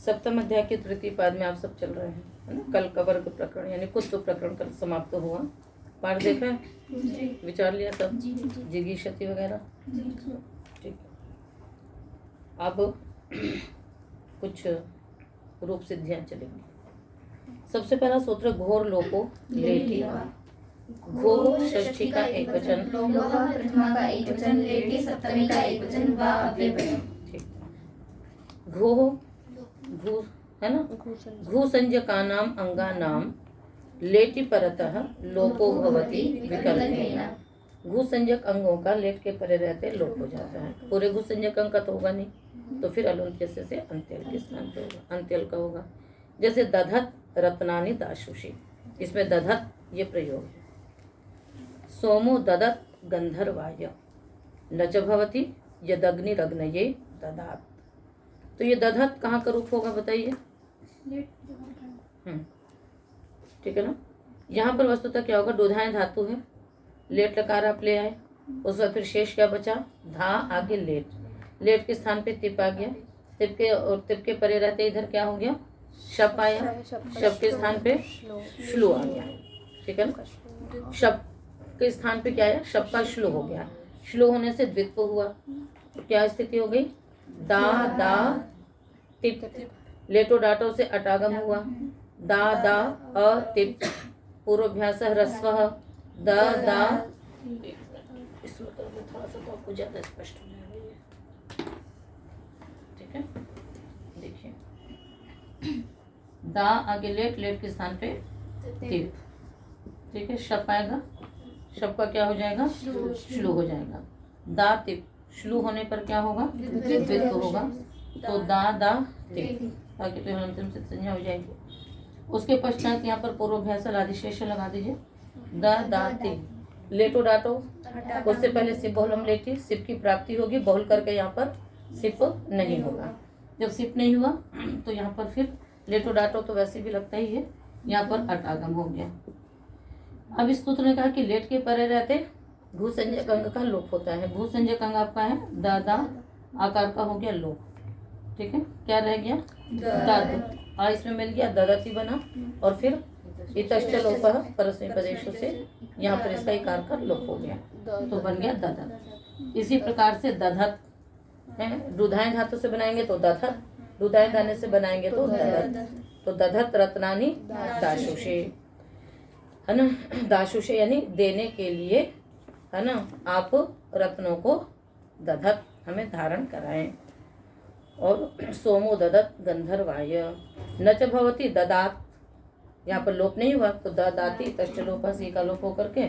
सप्तम अध्याय के तृतीय पाद में आप सब चल रहे हैं, है ना। कल का वर्ग प्रकरण यानी कुत्व प्रकरण कल समाप्त हुआ। पाठ देखा है, विचार लिया सब, जिगीषति वगैरह, ठीक। अब कुछ रूप सिद्धियां चलेंगी। सबसे पहला सूत्र घोर लोको लेटी। घो षष्ठी का एक वचन, लोह प्रथमा का एक वचन, लेटी सप्तमी का एक वचन, वा अव्यय। ठीक। घो घू है ना, घू संज्ञकानाम अंगानाम लेटि परतः लोपो भवति विकल्पेन। घू संज्ञक अंगों का लेट के परे रहते लोप हो जाता है। पूरे घू संज्ञक अंग का तो होगा नहीं, तो फिर अलुंत्य से अंत्यल के स्थान पे होगा, अंत्यल का होगा। जैसे दधत रत्नानि दाशुषी, इसमें दधत ये प्रयोग है। सोमो ददत गंधर्वाय नच भवति यदग्निरग्नये ददात। तो ये दधत कहाँ का रूप होगा बताइए। ठीक है ना। यहाँ पर वस्तुतः क्या होगा, डोधाएं धातु है, लेट लकार आप ले आए, उस बाद फिर शेष क्या बचा, धा आगे लेट, लेट के स्थान पे तिप आ गया, तिप के और तिप के परे रहते इधर क्या हो गया, शप आया, शप के स्थान पे श्लू आ गया। ठीक है ना। शप के स्थान पे क्या आया, शप का श्लू हो गया, श्लू होने से द्वित्व हुआ, तो क्या स्थिति हो गई, दा दा तिप, लेटो डाटो से अटागम हुआ, दा दा अ तिप, पूर्वाभ्यास ह्रस्व द दा। इसमें थोड़ा सा तो आपको ज्यादा स्पष्ट हो जाएगा। ठीक है, देखिए दा आगे लेट, लेट के स्थान पे तिप। ठीक है, शप आएगा, शप का क्या हो जाएगा, श्लू हो जाएगा। दा तिप, श्लू होने पर क्या होगा, द्वित्व होगा, तो दा दा तिप, ताकि तो अंतिम से संज्ञा हो जाएगी। उसके पश्चात यहाँ पर पूर्वाभ्यास आदिशेष लगा दीजिए, द दा तिप, लेटो डाटो, उससे पहले सिप बहुलम लेटी, सिप की प्राप्ति होगी, बहुल करके यहाँ पर सिप नहीं होगा। जब सिप नहीं हुआ तो यहाँ पर फिर लेटो डाटो तो वैसे भी लगता ही है, यहाँ पर अटागम हो गया। अब इस सूत्र ने कहा कि लेट के परे रहते भू संज्ञक अंग का लोप होता है। भू संज्ञक अंग आपका है दादा, आकार का हो गया लोप। ठीक है, क्या रह गया, दाद, आ इसमें मिल गया, ददती बना, और फिर इतश्च लोप परस्मै पदेशों से यहाँ पर इसका इकार का लोप हो गया, तो बन गया दधत। इसी प्रकार से दधत है, दुधाएं धातु से बनाएंगे तो दधत, दुधाएं दाने से बनाएंगे तो दधत, तो दधत रत्नानि दाशुषे, है ना। दाशुषे यानी देने के लिए, है ना, आप रत्नों को दधत हमें धारण कराएं। और सोमो ददत गंधर्वाय नच भवति ददात, यहाँ पर लोप नहीं हुआ तो ददाति तश्च लोप सी का लोप होकर के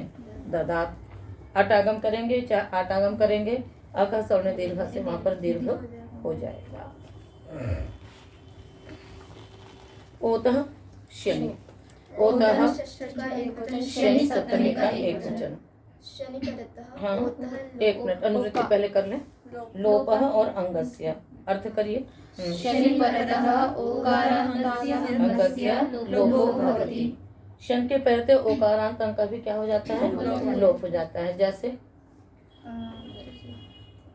ददात। अटागम करेंगे, चाहे आटागम करेंगे, अक सवर्ण दीर्घ से वहां पर दीर्घ हो जाएगा। ओतः शनि, ओतः शनि सप्तमी का एक वचन। हाँ, एक मिनट अनुवृत्ति पहले कर लें। लोपः और अंगस्य अर्थ करिए। शनि परतः ओकारान्तस्य अंगस्य लोपो भवति। शन के पहले ओकारांत अंग का भी क्या हो जाता है, लोप हो जाता है। जैसे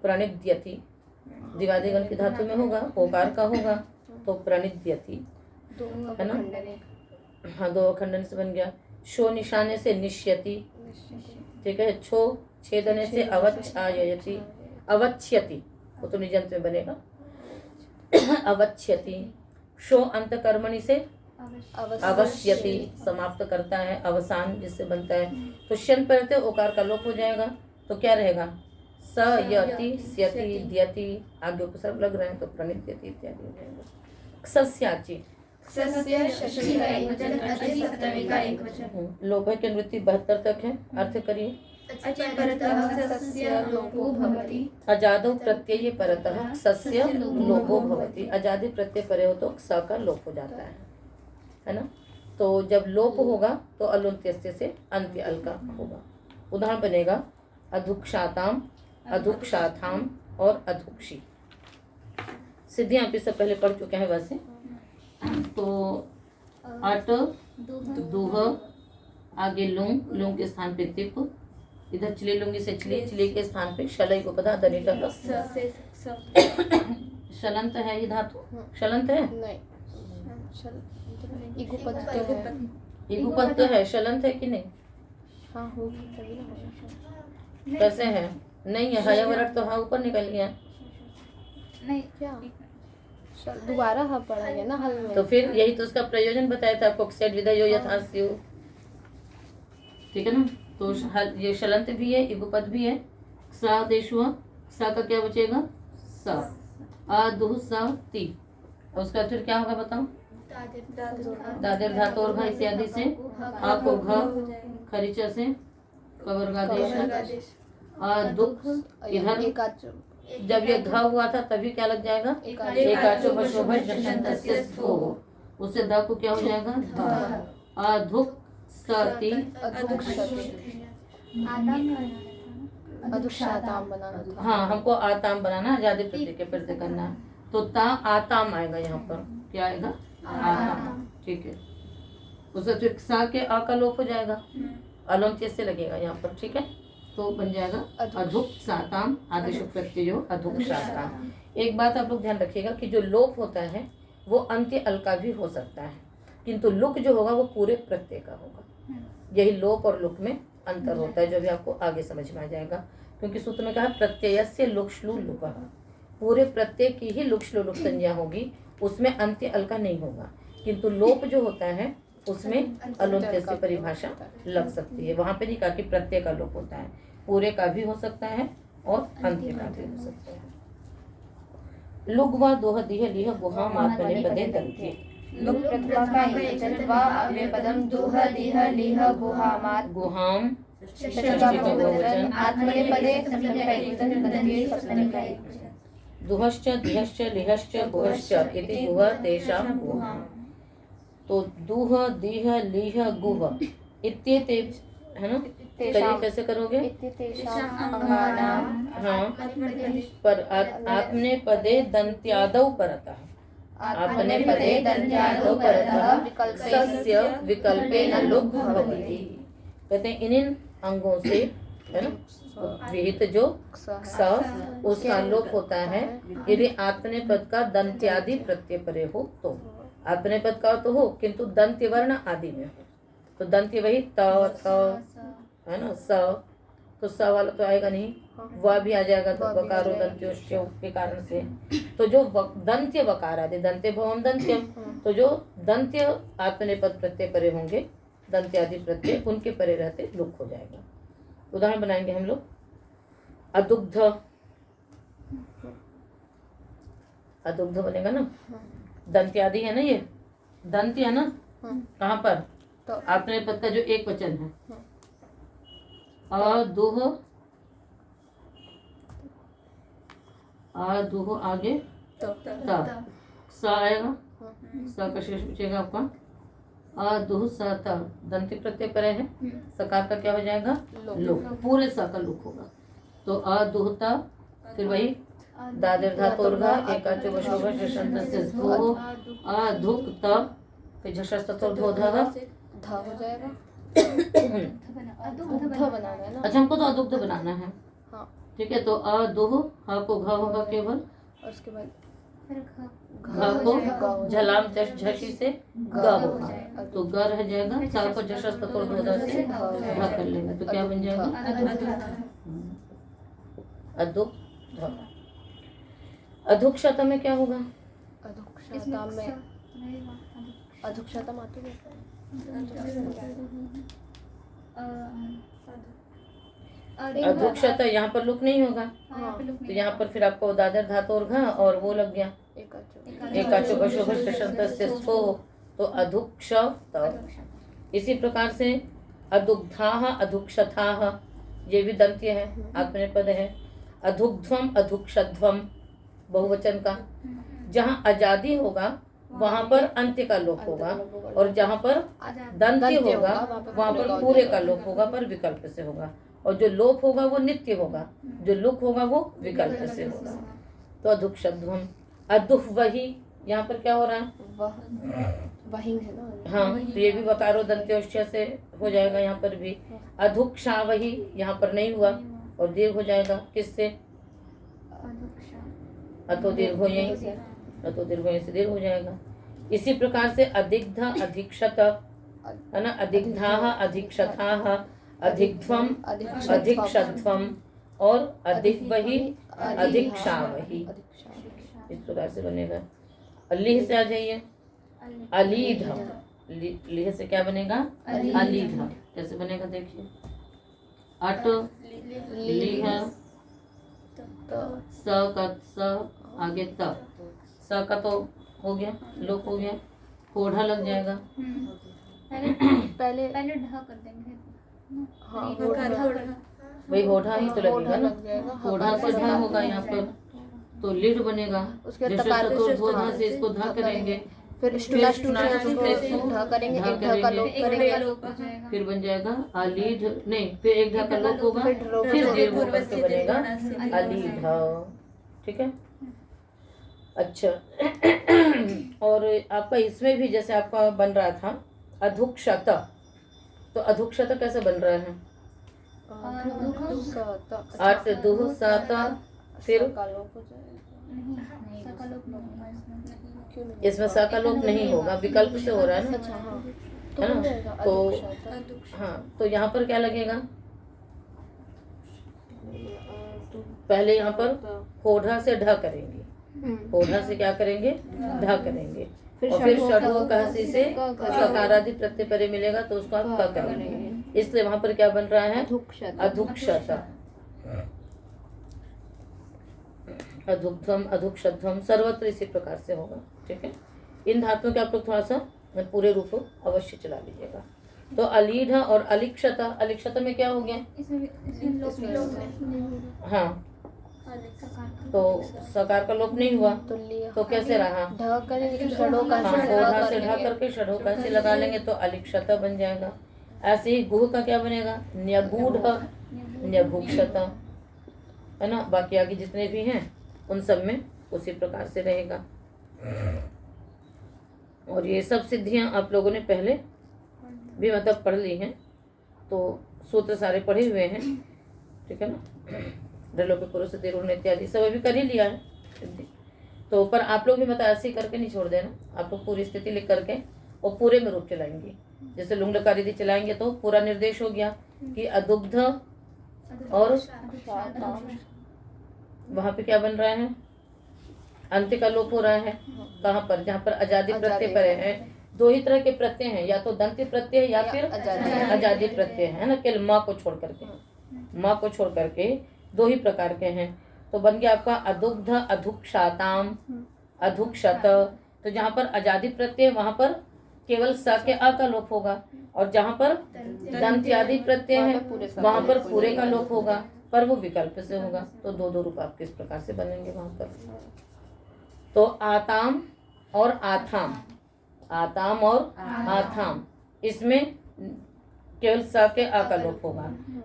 प्रणिद्यति, दिवादिगण की धातु में होगा, ओकार का होगा तो प्रणिद्यति, है ना। हाँ, दो खंडन से बन गया। शो निशाने से निश्यति, ठीक है। छो छेदने से अवच्छायति, अवच्छयति, वो तो निजंत में बनेगा, अवच्छयति। शो अंतकर्मणि से अवश्यति, समाप्त करता है, अवसान जिससे बनता है। तो शन पहले ओकार का लोप हो जाएगा, तो क्या रहेगा, स यति स्यति द्यति, आगे उपसर्ग लग रहे हैं तो प्रणिद्यति इत्यादि हो जाएगा। सस्याचि, सस्य षष्ठी का एक वचन, अचि सप्तमी का एक वचन। लोप है की निवृत्ति 72 तक है, अर्थ करिए। अचि परतः सस्य लोपो भवति। अजादौ प्रत्यय परतः सस्य लोपो भवति। अजादि प्रत्यय परे हो तो स का लोप हो जाता है ना। तो जब लोप होगा तो अलुंत्यस्य से अंत्य अल का होगा। उदाहरण बनेगा अधुक्षाताम, अधुक्षाथाम और अधुक्षी। सिद्धियां आप इससे पहले पढ़ चुके हैं वैसे। तो अट दूह, आगे लुंग, लुंग के स्थान पे तिप, इधर चली लुंगी से चली, चली के स्थान पे शलय उपधा दनिटा शलंत है ये धातु, शलंत है, नहीं इगुपद तो है। इगुपद तो है, शलंत है कि नहीं? हाँ हो तभी ना होगा। कैसे है? नहीं है, हयावरट तो हाँ ऊपर निकल गया। नहीं क्या दोबारा हाँ पढ़ा गया ना हल में। तो फिर यही तो उसका प्रयोजन बताया था, कोक्सेट विधयो यथास्यु, ठीक है ना। तो ये शलंत भी है, इगुपद भी है। सा देश हुआ, सा का क्या बचेगा? सा। आ दुह सा ती, और उसका फिर क्या होगा बताओ? दादेर धातु और घ इत्यादि से आ को घ, खरीचा से कवर्गादेश, आ दुख इधर जब ये घ हुआ था तभी क्या लग जाएगा? एकाचो बशोभश जशंतस्य स्थो, उससे द को क्या हो जाएगा? ध। अधुक सती, अधुक्षाताम बनाना था। हाँ हमको आताम बनाना, आजादी प्रत्यय के प्रत्यय करना है। तो ता आताम आएगा यहाँ पर, क्या आएगा? आताम, ठीक है। उससे फिर सा के आ का लोप हो जाएगा, अलोम से लगेगा यहाँ पर, ठीक है। तो बन जाएगा अधुक साताम, आदेश प्रत्ययो अधुक साताम। एक बात आप लोग ध्यान रखिएगा कि जो लोप होता है वो अंत्य अल का भी हो सकता है, किंतु लुक जो होगा वो पूरे प्रत्यय का होगा। यही लोप और लुक में अंतर होता है, जो भी आपको आगे समझ में आ जाएगा। क्योंकि सूत्र में कहा प्रत्ययस्य लुक श्लू लुक, पूरे प्रत्यय की ही लुक श्लू लुक संज्ञा होगी, उसमें अंत्य अल का नहीं होगा। किंतु लोप जो होता है उसमें अलुंत्य से परिभाषा लग सकती है। वहां पे नहीं कहा कि प्रत्यय का लोप होता है, पूरे का भी हो सकता है और अंत्य का भी हो सकता है। लुग्वा दोह दिह लिह गुहा मात्मने पदे दंत्ये, लुक प्रतिभा का एकवचन व अव्यय पदम दुह दिह लिह गुहामात गुहाम षष्ठी का बहुवचन आत्मनेपदे सप्तमी का एकवचन दंत्ये सप्तमी का एकवचन दुहश्च दिहश्च लिहश्च गुहश्च इति गुह तेषां गुहाम। तो दुह दिह लिह गुह इत्येते है ना, करिए कैसे करोगे? हाँ पर आत्मने पदे दंत्यादौ परतः, आपने पदे दंत्यादौ परतः सस्य विकल्पेन लुक भवति। कहते हैं इन अंगों से है ना विहित जो स उसका लोप होता है यदि आत्मने पद का दंत्यादि प्रत्यय परे हो तो। आत्मने पद का तो हो किंतु दंत्य वर्ण आदि में हो, तो दंत्य वही त थ है ना, स, तो स वाला तो आएगा नहीं, वह भी आ जाएगा तो वकारो दंत्योश्च के कारण से। तो जो दंत्य वकार आदि दंत्य भवम दंत्यम, तो जो दंत्य आत्मने पद प्रत्यय परे होंगे दंत्य आदि प्रत्यय उनके परे रहते लुक हो जाएगा। उदाहरण बनाएंगे हम लोग। अदुग्ध, अदुग्ध बनेगा ना, दंत्य आदि है ना, ये दंत्य है ना, कहाँ पर? तो आत्मने पद का जो एक वचन है अदुह, अदुह आगे त स आएगा, स का शेष बचेगा आपका अदुह स त, दंत्य प्रत्यय परे है, सकार का क्या हो जाएगा? लुक, पूरे स का लुक होगा। तो अदुह त, फिर वही दादेर धातोर्घ एकाचो वशोभश जशंतस्य स्थो अधुक त, फिर झषस्तोर्धो ध हो जाएगा। दुग्ध बनाना है ना। अच्छा हमको तो अदुग्ध बनाना है, हाँ ठीक है। तो अदुह ह को घ होगा केवल, और उसके बाद घ को झलाम झशी से ग होगा, तो ग रह जाएगा। सा को झषस्तोर्धो ध से ध कर लेंगे, तो क्या बन जाएगा? अदुग्ध। अधुक्षता में क्या होगा? अधुक्षता में अधुक्षता मात्र अधुक्षता यहाँ पर लुक नहीं होगा, तो यहाँ पर फिर आपको दादर धातु और घ और वो लग गया एकाचो वशोभश जशंतस्य स्थो, तो अधुक्ष। इसी प्रकार से अदुग्धाः अधुक्षथाः, ये भी दंत्य है, आत्मने पद है। अधुग्ध्वम अधुक्षध्वम बहुवचन का, जहाँ आजादी होगा वहां पर अंत्य का लोप होगा, और जहाँ पर दंत्य होगा वहां पर पूरे का लोप होगा पर विकल्प से होगा, और जो लोप होगा वो नित्य होगा, जो लुक होगा वो विकल्प से होगा। तो अधुक्षध्वम। अदुह वही, यहाँ पर क्या हो रहा है? वही है ना। हाँ तो ये भी वकारो दंत्योश्च से हो जाएगा यहाँ पर भी। अधुक्षा वही, यहाँ पर नहीं हुआ और दीर्घ हो जाएगा, किससे? अतो दीर्घ यहीं, अतो दीर्घ यहीं से दीर्घ हो जाएगा। इसी प्रकार से अधिग्ध अधिक्षत है ना, अधिग्धाः अधिक्षताः अधिग्ध्वम अधिक्षध्वम और अधिग्वहि अधिक्षावहि, इस प्रकार से बनेगा। अलीह से आ जाइए, अलीध, लीह से क्या बनेगा? अलीध। कैसे बनेगा देखिए, अट लीह स का स आगे त, स का तो हो गया, लोप हो गया, कोढ़ा लग जाएगा। पहले ढ कर देंगे। हाँ, वही होठा ही तो लगेगा ना, कोढ़ा से ढा होगा यहाँ पर, तो लीड बनेगा। उसके जैसे तकार चतुर्भुजा से इसको धा करेंगे, फिर स्टूला से इसको ढ करेंगे, एक ढ का लोप करेंगे, फिर बन जाएगा अलीध, नहीं फिर एक ढ का लोप होगा, फिर दीर्घ होकर के बनेगा अलीध। ठीक है, अच्छा। और आपका इसमें भी जैसे आपका बन रहा था अधुक्षत, तो अधुक्षत कैसे बन रहा है? अट दुह सत, फिर इसमें स का लोप नहीं होगा, विकल्प से हो रहा है ना, है ना। तो हाँ, तो यहाँ पर क्या लगेगा? पहले यहाँ पर होढ़ा से ढ करेंगे, होढ़ा से क्या करेंगे? ढ करेंगे, और फिर षड्भुज कहसी से सकारादि प्रत्यय परे मिलेगा तो उसको आप क करेंगे। इसलिए वहां पर क्या बन रहा है? अधुक्षत, अधुग्ध्वम अधुक्षध्वम, सर्वत्र इसी प्रकार से होगा। ठीक है, इन धातुओं के आप लोग थोड़ा सा पूरे रूप अवश्य चला लीजिएगा। तो अलीढ़ और अलिक्षत, अलिक्षत में क्या हो गया? हाँ, तो सकार का लोप नहीं हुआ, तो कैसे रहा? ढ करेंगे, षडो का हाँ, कोढ़ा से ढ करके षडो का से लगा लेंगे तो अलिक्षत बन जाएगा। ऐसे ही गुह का क्या बनेगा? न्यगूढ़ न्यभुक्षत, है ना। बाकी आगे जितने भी हैं उन सब में उसी प्रकार से रहेगा। और ये सब सिद्धियां आप लोगों ने पहले भी मतलब पढ़ ली हैं, तो सूत्र सारे पढ़े हुए हैं। ठीक है ना, ढलो पे पुरुष तिरुण इत्यादि सब अभी कर ही लिया है सिद्धि। तो पर आप लोग भी मतलब ऐसे ही करके नहीं छोड़ देना, आप लोग पूरी स्थिति लिख करके और पूरे में रूप चलाएंगे। जैसे लुंगलकार यदि चलाएंगे तो पूरा निर्देश हो गया कि अदुग्ध, और वहां पे क्या बन रहा है? अंत्य का लोप हो रहा है। कहाँ पर? जहाँ पर अजादि प्रत्यय परे है। दो ही तरह के प्रत्यय हैं, या तो दंत्य प्रत्यय या फिर अजादि प्रत्यय है ना, केवल माँ को छोड़ करके, माँ को छोड़ करके दो ही प्रकार के हैं। तो बन गया आपका अदुग्ध अधुक्षाताम अधुक्षत। तो जहाँ पर अजादि प्रत्यय वहां पर केवल स के अ का लोप होगा, और जहाँ पर दंत आदि प्रत्यय है वहां पर पूरे का लोप होगा, पर वो विकल्प से होगा। तो दो दो रूप आपके इस प्रकार से बनेंगे वहां पर। तो आताम और आथाम, आताम और आथाम, इसमें केवल स के अ का लोप होगा।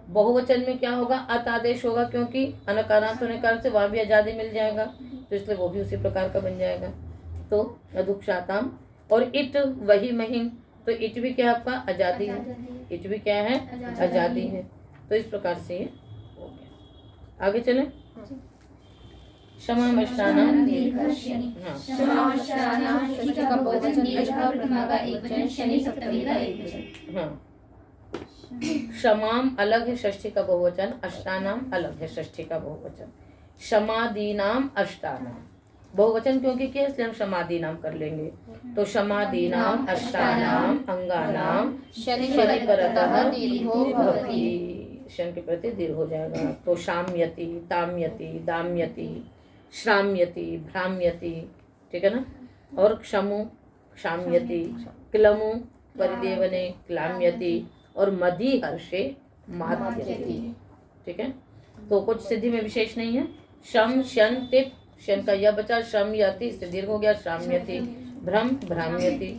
बहुवचन में क्या होगा? अत आदेश होगा, क्योंकि अनकारांत होने कारण से वहां भी आजादी मिल जाएगा, तो इसलिए वो भी उसी प्रकार का बन जाएगा। तो अधुक्षाताम और इट वही महिम, तो इट भी क्या है आपका? आजादी है, इट भी क्या है? आजादी है। तो इस प्रकार से ये हो गया। आगे चले। क्षमामष्टानाम, हाँ, क्षमाम अलग है षष्ठी का बहुवचन, अष्टानाम अलग है षष्ठी का बहुवचन। क्षमादीनाम अष्टानाम बहुवचन क्योंकि क्या, इसलिए हम क्षमादीनाम कर लेंगे। तो क्षमादीनाम अष्टानाम अंगानाम शनि परतः दीर्घो भवति, शन के प्रति दीर्घ हो जाएगा। तो शाम्यति, ताम्यति, दाम्यति, श्राम्यति, भ्राम्यति, ठीक है ना। और क्षमु क्षाम्यति, क्लमु परिदेवने क्लाम्यति, और मदी हर्षे माध्यति। ठीक है, तो कुछ सिद्धि में विशेष नहीं है। शम शन तिप, शन का यह बचा, शम यति से दीर्घ हो गया, श्राम्यति, भ्रम भ्राम्यति।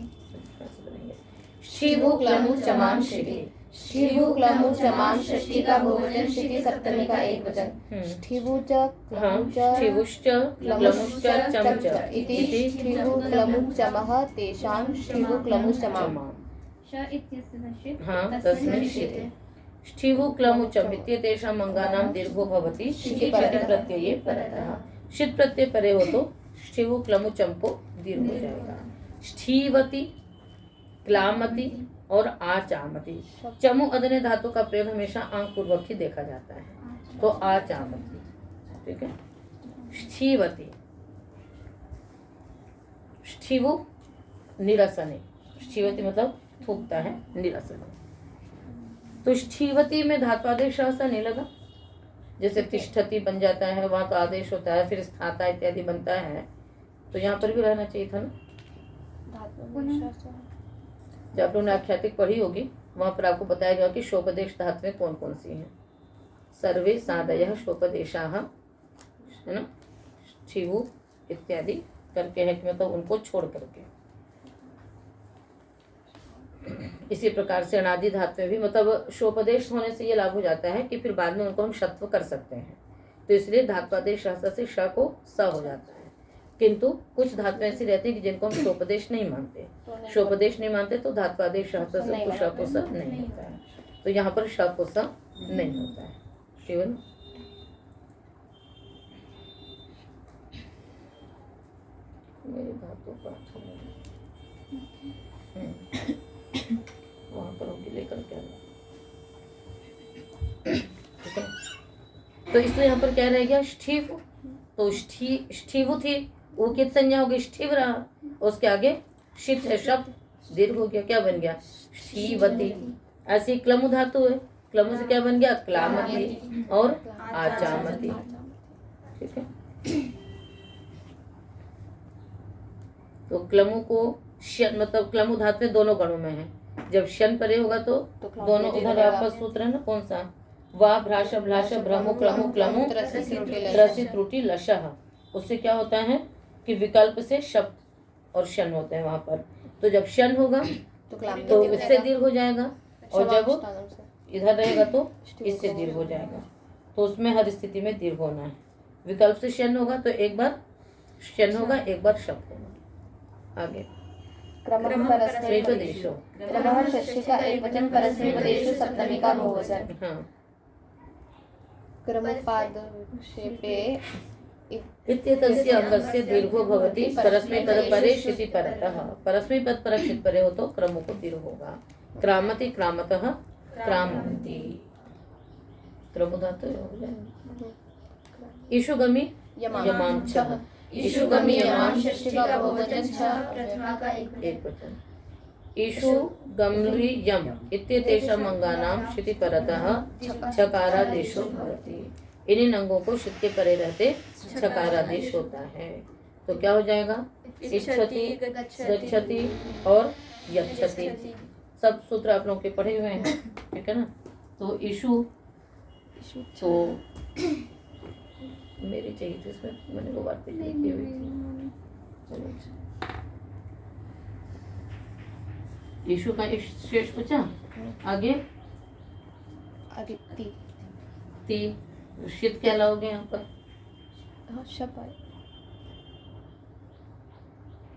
शिवु क्लमु चमाम शिवी, शिवु क्लमु चमाम षष्ठी का बहुवचन, शिवी सप्तमी का एक वचन। शिवुच शिवुश्च क्लमुश्च चमच इति शिवु क्लमु चमः तेषां शिवु क्लमु चमाम। हाँ, तस्मिन् शिते शिवु क्लमुचम इत्येतेषां अंगानां दीर्घो भवति शिति प्रत्यये परतः। शीत प्रत्यय परे हो तो शिवु क्लमु चंपो दीर्घ हो जाएगा। ष्ठीवती, क्लामती और आचामती। चमु अदने धातु का प्रयोग हमेशा आंग पूर्वक ही देखा जाता है, तो आचामती। ठीक है। ष्ठीवती, ष्ठीवु निरसने, ष्ठीवती मतलब थूकता है, निरसने। तो ष्ठीवती में धातु आदेश सा नहीं लगा, जैसे तिष्ठति बन जाता है, वहां तो आदेश होता है, फिर स्थाता इत्यादि बनता है, तो यहाँ पर भी रहना चाहिए था ना। जब आप लोगों ने आख्यातिक पढ़ी होगी वहां पर आपको बताया गया कि शोपदेश धातुएं कौन कौन सी हैं। सर्वे सादयः शोपदेशाः, है ना, शिवु इत्यादि करके है कि मतलब उनको छोड़ करके। इसी प्रकार से अनादि धातुएं भी मतलब शोपदेश होने से ये लाभ हो जाता है कि फिर बाद में उनको हम शत्व कर सकते हैं, तो इसलिए धात्वादेश से श को स हो जाता है। किंतु कुछ धातुएं ऐसी रहती हैं कि जिनको हम शोपदेश नहीं मानते, शोपदेश नहीं मानते तो धात्वादेश से श को स नहीं होता है, तो यहाँ पर श को स नहीं होता है। शिवन मेरे धातु का वहां पर होगी, लेकर के आना। ठीक है, तो इसलिए यहाँ पर क्या रह गया, ष्ठीव। तो ष्ठीवु थी, वो कित संज्ञा होगी, ष्ठीव रहा, उसके आगे शीत है, शब्द दीर्घ हो गया, क्या बन गया, ष्ठीवती। ऐसी क्लमु धातु है, क्लमु से क्या बन गया, क्लामती और आचामती। ठीक है, तो क्लमु को शन मतलब क्लमु धातु दोनों गणों में है। जब शन परे होगा तो दोनों उधर आपस सूत्र है ना, कौन सा, वा भ्राश भ्राश भ्रमु क्लमु क्लमु त्रसि त्रुटि लशः। उससे क्या होता है कि विकल्प से शब्द और शन होते हैं वहां पर। तो जब शन होगा तो इससे दीर्घ हो जाएगा, और जब इधर रहेगा तो इससे दीर्घ हो जाएगा। तो उसमें हर स्थिति में दीर्घ होना है। विकल्प से शन होगा तो एक बार शन होगा, एक बार शब्द होगा। आगे क्रमः परस्मैपदेशो, क्रमः षष्ठी का एक वचन, परस्मैपदेशो सप्तमी का बहुवचन। हाँ, क्रमपादक्षेपे इत्येतस्य अंगस्य दीर्घो भवति परस्मैपद परे शिति परतः। परस्मैपद पर शित परे हो तो क्रमों को दीर्घ होगा। क्रामति क्रामतः क्रामन्ति। क्रम धातु हो जाए। ईशुगमि यमांचः, ईशुगमि यमां षष्ठी का बहुवचन, छ प्रथमा का एक वचन। ईशु गम्रि यम इत्येतेषाम् अंगानां शिति परतः छकारादेशो भवति। इन्हीं अंगों को शित के परे रहते छकारादेश होता है। तो क्या हो जाएगा, इच्छति गच्छति और यच्छति। सब सूत्र आप लोगों के पढ़े हुए हैं, ठीक है ना। तो ईशु तो मेरी चाहिए थी, इसमें मैंने वो बात लिखी हुई थी। ईशु का शेष बचा, आगे ती शीत क्या लाओगे यहाँ पर,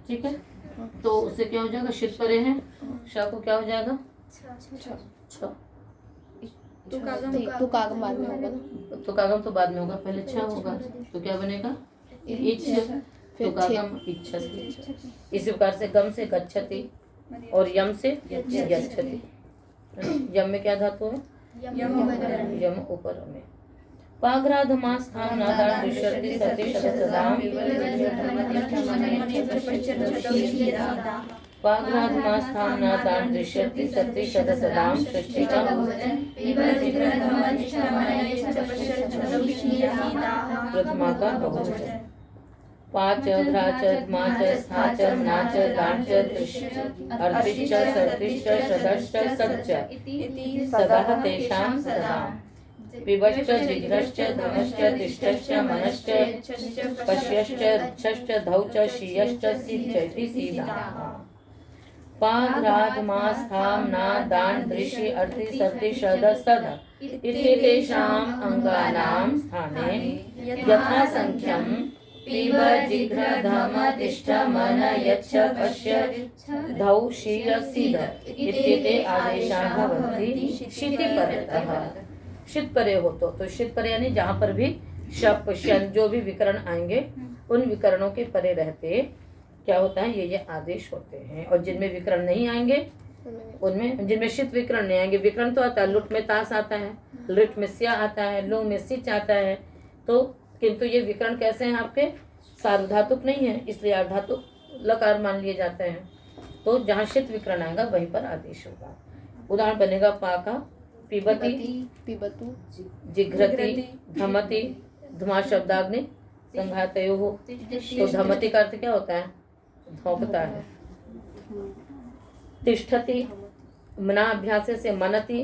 ठीक है। तो उससे क्या हो जाएगा, शीत परे है, श को क्या हो जाएगा, छ। तो कागम बाद में होगा ना, तो कागम तो बाद में होगा, पहले छ होगा, तो क्या बनेगा, इच्छ। तो कागम इच्छति। इसी प्रकार से गम से गच्छति और यम से यच्छति। यम में क्या धातु है, यम ऊपर में। पाघ्राधमास्थान नादान दृश्यति सति शतसदाम। पाघ्राधमास्थान नादान दृश्यति सति शतसदाम। षष्ठी का प्रथमा का बहुवचन। पाच घ्राच धमाच स्थाच नाच दांच दृश्य अर्तिश्च सर्तिश्च शदश्च सच्च सदाह तेषां सदाम्। पिबश्च जिघ्रश्च धमश्च तिष्ठश्च मनश्च पश्यश्च ऋक्षश्च धौच शीयश्च सिच्च इति सीदाः। पाघ्राधमास्थां ना दान दृशि अर्ति सर्ति शद सद इत्येतेषाम् अंगानां स्थाने यथा संख्यं पिब जिघ्र धम तिष्ठ मन यच्छ पश्य धौ शीय सीद इत्येते आदेशाः भवन्ति शिति परतः। शीत परे हो तो शीत परे यानी जहाँ पर भी शप शन जो भी विकरण आएंगे उन विकरणों के परे रहते क्या होता है, ये आदेश होते हैं। और जिनमें विकरण नहीं आएंगे उनमें, जिनमें शित विकरण नहीं आएंगे, विकरण तो आता है, लुट में तास आता है, लिट में स्या आता है, लो में सिच आता है, तो किंतु ये विकरण कैसे हैं आपके, सार्वधातुक नहीं है, इसलिए अर्धातुक लकार मान लिए जाते हैं। तो जहाँ शित विकरण आएगा वहीं पर आदेश होगा। उदाहरण बनेगा पा का पिबती, पिबतु, जिघ्रति, धमति, धुमा शब्दाग्नि संघातयो हो। तो धमति का अर्थ क्या होता है, धोंकता है। तिष्ठति, मना अभ्यास से मनति,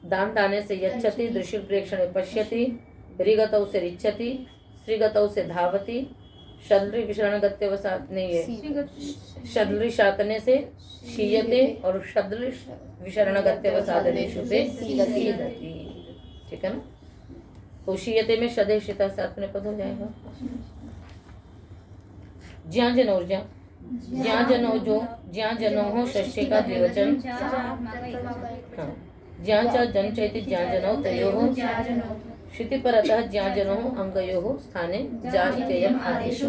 दान दाने से यच्छति, दृश्य प्रेक्षण पश्यति, रिगतौ से रिच्छति, श्रीगतौ से धावति, शद्री विशरण गत्यवसात नहीं है, शद्री शातने से शीयते और शद्री विशरण गत्यवसादनेषु से सीदति। ठीक है ना। तो शीयते में शदे शिता साथ में पद हो जाएगा। ज्या जनो ज्या, ज्या जनो जो, ज्या जनो हो षष्ठी का द्विवचन। हाँ, ज्या चा जन चैति ज्या जनो तयो हो, शिति पर अतः ज्या जनो अंगयो हो स्थाने जा इत्ययम् आदेशो।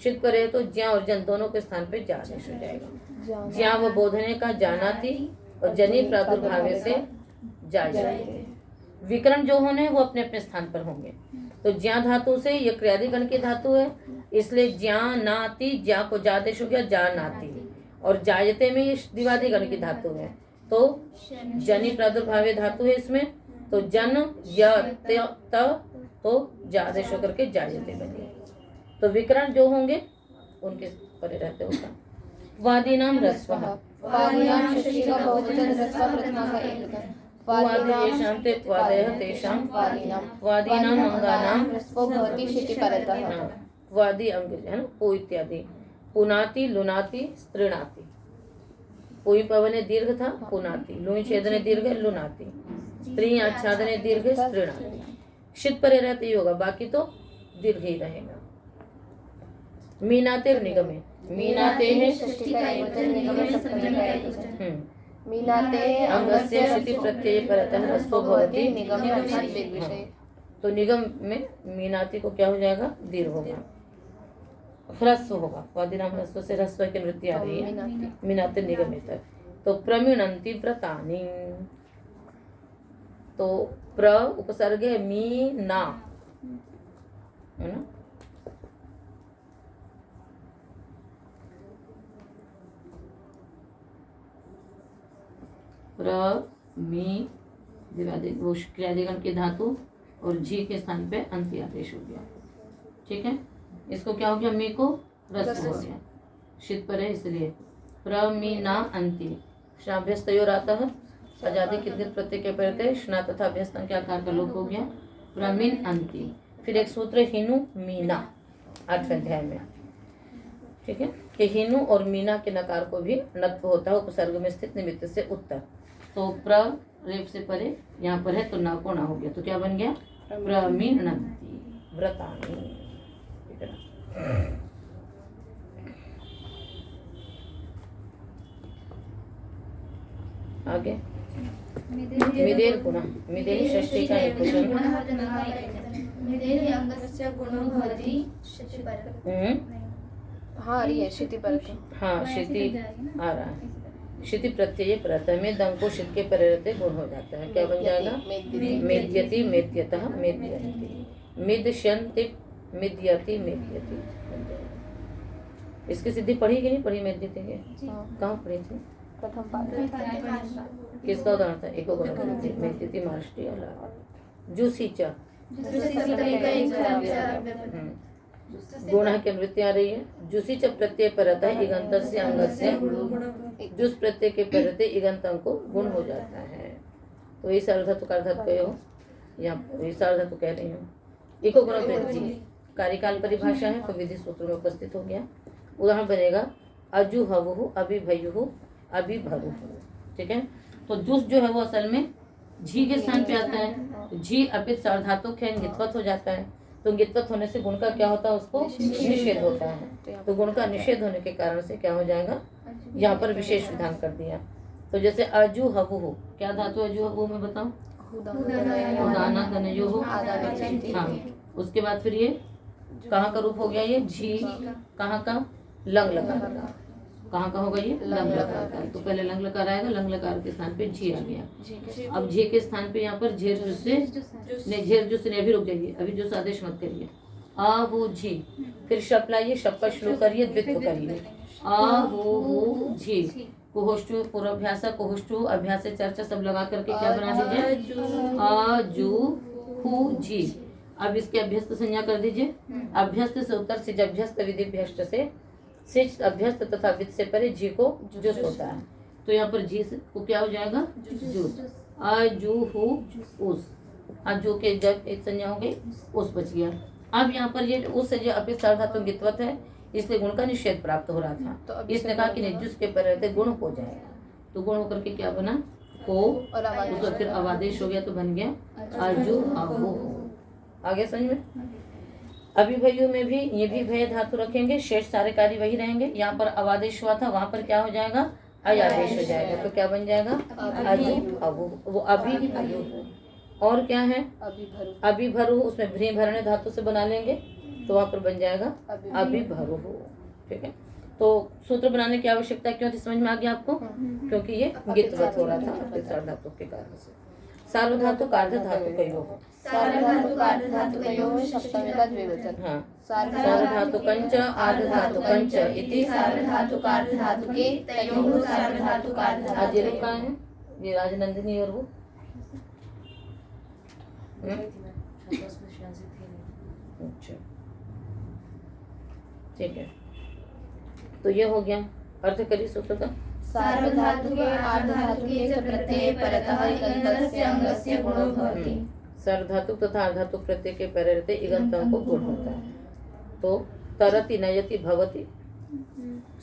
शित पर है तो ज्या और जन दोनों के स्थान पे जा आदेश हो जाएगा। ज्या व बोधने का जानाति और जनी प्रादुर्भावे से जाए। विकरण जो होने वो अपने अपने स्थान पर होंगे। तो ज्या धातु से ये क्रियादिगण की धातु है, इसलिए ज्या नाति, ज्या को जा आदेश हो गया, जा नाति। और जायते में ये दिवादिगण की धातु है, तो जनी प्रादुर्भावे धातु है इसमें, तो जन य त तो जा आदेश होकर के जायते बने। तो विकरण जो होंगे उनके परे रहते होगा। वादीनाम रस्वः, वादिनाम षष्ठी का बहुवचन, रस्व प्रथमा का एकवचन। वादिनाम ते वादयः तेषां, वादीनाम अंगानाम रस्वो भवति शिति परतः। वादी अंग है ना, पु इत्यादि। पुनाति, लुनाति, स्त्रीणाति। पुई पवने दीर्घ था, पुनाति। लुई छेदने दीर्घ, लुनाति। स्त्री आच्छादने दीर्घ, स्त्रीणाति। शित परे रहते ही होगा, बाकी तो दीर्घ ही रहेगा। मीनाते निगमे, मीनाते है षष्ठी का एकवचन, निगमे सप्तमी का एकवचन। मीनाते अंगस्य शिति प्रत्यय परतः रस्वो भवति निगमे अर्थात वेद विषय। तो निगम में मीनाति को क्या हो जाएगा, दीर्घ होगा, ह्रस्व होगा। वादिनाम ह्रस्व से ह्रस्व की वृत्ति आ रही है, मीनाते निगमित। तो प्रमीणन्ति व्रतानि, तो प्र उपसर्ग है मी ना, है ना। प्र मी वो क्रियादिगण की धातु और जी के स्थान पे अंत्य आदेश हो गया। ठीक है, इसको क्या हो गया, मी को रस्व हो गया, शित पर है इसलिए। प्र मी ना अंति, श्नाभ्यस्तयोर आता है, आजादी कितने प्रत्यय के पहले स्ना तथा अभ्यस्तन के आकार का लोप हो गया। प्रमीन अंति, फिर एक सूत्र हिनु मीना 8वें अध्याय में। ठीक है, कि हिनु और मीना के नकार को भी नत्व होता है उपसर्ग में स्थित निमित्त से उत्तर। तो प्र रेप से परे यहाँ पर है तो ना को ना हो गया, तो क्या बन गया, प्रमीणन्ति व्रतानि। आगे मिदेर गुणः, मिदेर षष्ठी का एक वचन। हाँ रही है शिति परतः। हाँ शिति आ रहा है, शिति प्रत्यय प्रत्यय में दंग को शित के परे रहते गुण हो जाता है, क्या बन जाएगा, मेद्यति मेद्यतः मेद्यन्ति, मिदश्यन्ति मिद्यति मेद्यति बन जाएगा। इसकी सिद्धि पढ़ी कि नहीं पढ़ी मेद्यति के, कहाँ पढ़ी थी, प्रथम पाद। किसका उदाहरण था, एको गुण मेद्यति महाराष्ट्रीय और जूसीचा गुण की अनुवृत्ति आ रही है। जुसी च प्रत्यय परत है इगंत से अंग से, जुस प्रत्यय के परते इगंत अंग को गुण हो जाता है। तो इस अर्धातु का अर्धातु कहे हो, यहाँ इस अर्धातु कह रही हूँ। इको गुण वृद्धि कार्यकाल परिभाषा है, तो विधि सूत्र में उपस्थित हो गया। उदाहरण बनेगा अजुहवहु अभिभयुहु अभिभरुहु। ठीक है, तो जुस जो है वो असल में झी के स्थान पे आता है, झी अपित सार्वधातुक है, गित्वत हो जाता है। तो गित्वत होने से गुण का क्या होता है, उसको निषेध होता है। तो गुण का निषेध होने के कारण से क्या हो जाएगा, यहाँ पर विशेष विधान कर दिया। तो जैसे अजु हवु, क्या धातु अजु हवु में बताओ, उदाना तनयो हो। हाँ, उसके बाद फिर ये कहाँ का रूप हो गया, ये झी कहाँ का, लंग लकार का। कहाँ का होगा ये, लंग लकार का। तो पहले लंग लकार आएगा, लंग लकार के स्थान पे झी आ गया। अब झी के स्थान पे यहाँ पर झेर जुस से नहीं, झेर जुस से नहीं, अभी रुक जाइए, अभी जो आदेश मत करिए। आ वो झी, फिर शप लाइए, शप का श्लोक करिए, द्वित्व करिए। आ वो झी, कुहोष्टु पूर्वाभ्यास, कुहोष्टु अभ्यास चर्चा सब लगा करके क्या बना दीजिए, आ जू हु झी। अब इसके अभ्यस्त संज्ञा कर दीजिए। अभ्यस्त से उत्तर से अभ्यस्त विधि भ्यस्त से अभ्यस्त तथा विद से परे जी को जुस होता है। तो यहाँ पर जी को क्या हो जाएगा, जूस। आ जू हु उस, आज जो के जब एक संज्ञा हो गई, उस बच गया। अब यहाँ पर ये उस से जो अपित सार्वधातु गित्वत है, इसलिए गुण का निषेध प्राप्त हो रहा था। तो इसने कहा कि निर्जुस के पर रहते गुण हो जाएगा। तो गुण होकर के क्या बना, हो, उसका फिर अवादेश हो गया तो बन गया आजू आहू। आगे समझ में। अभिभयु में भी ये भी भय धातु रखेंगे, शेष सारे कार्य वही रहेंगे। यहाँ पर अवादेश हुआ था, वहां पर क्या हो जाएगा, अयादेश हो जाएगा। तो क्या बन जाएगा, अजू अबू, वो अभी और क्या है, अभिभरु, उसमें भ्री भरने धातु से बना लेंगे तो वहां पर बन जाएगा अभिभरु। ठीक है। तो सूत्र बनाने की आवश्यकता क्यों थी, समझ में आ गया आपको, क्योंकि ये गित्वत हो रहा था सार्वधातु के कारण से। सार्वधातु कार्य धातु का योग, सार्वधातु कार्य धातु का योग सप्तमी का द्विवचन। हाँ, सार्वधातु कंच आर्ध धातु कंच इति सार्वधातु कार्य धातु के तयोः सार्वधातु कार्य धातु। आज ये लोग कहाँ हैं, ये राजनंदिनी और वो अच्छा, ठीक है। तो ये हो गया, अर्थ करिए सूत्र का। सार्वधातु के आर्ध धातु के च प्रत्यय परतः इगन्तस्य अंगस्य गुणो भवति। सार्वधातु तथा अर्धातु प्रत्यय के परे रहते इगंतम को गुण होता है। तो तरति नयति भवति,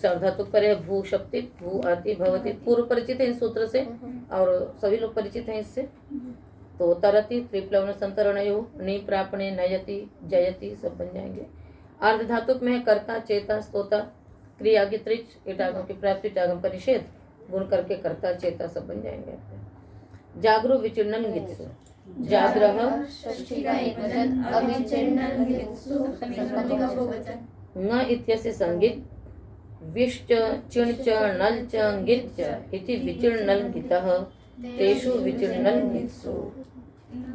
सार्वधातु परे भू शक्ति, भू आति भवति। पूर्व परिचित है इस सूत्र से और सभी लोग परिचित हैं इससे। तो तरति त्रिप्लवन संतरणयो, नी प्रापणे नयति जयति सब बन जाएंगे। अर्ध धातुक में है कर्ता चेता स्तोता, क्रिया की त्रिच, इटागम की प्राप्ति, इटागम का निषेध, गुण करके कर्ता चेता सब बन जाएंगे। जागरो विचिन्नन गित्सु, जाग्रह षष्ठी का एकवचन, अविचिन्नन गित्सु सप्तमी का बहुवचन। न इत्यस्य संगित विश्च चिण्च नल च गित् च इति विचिन्नल गितः तेषु विचिन्नल गित्सु।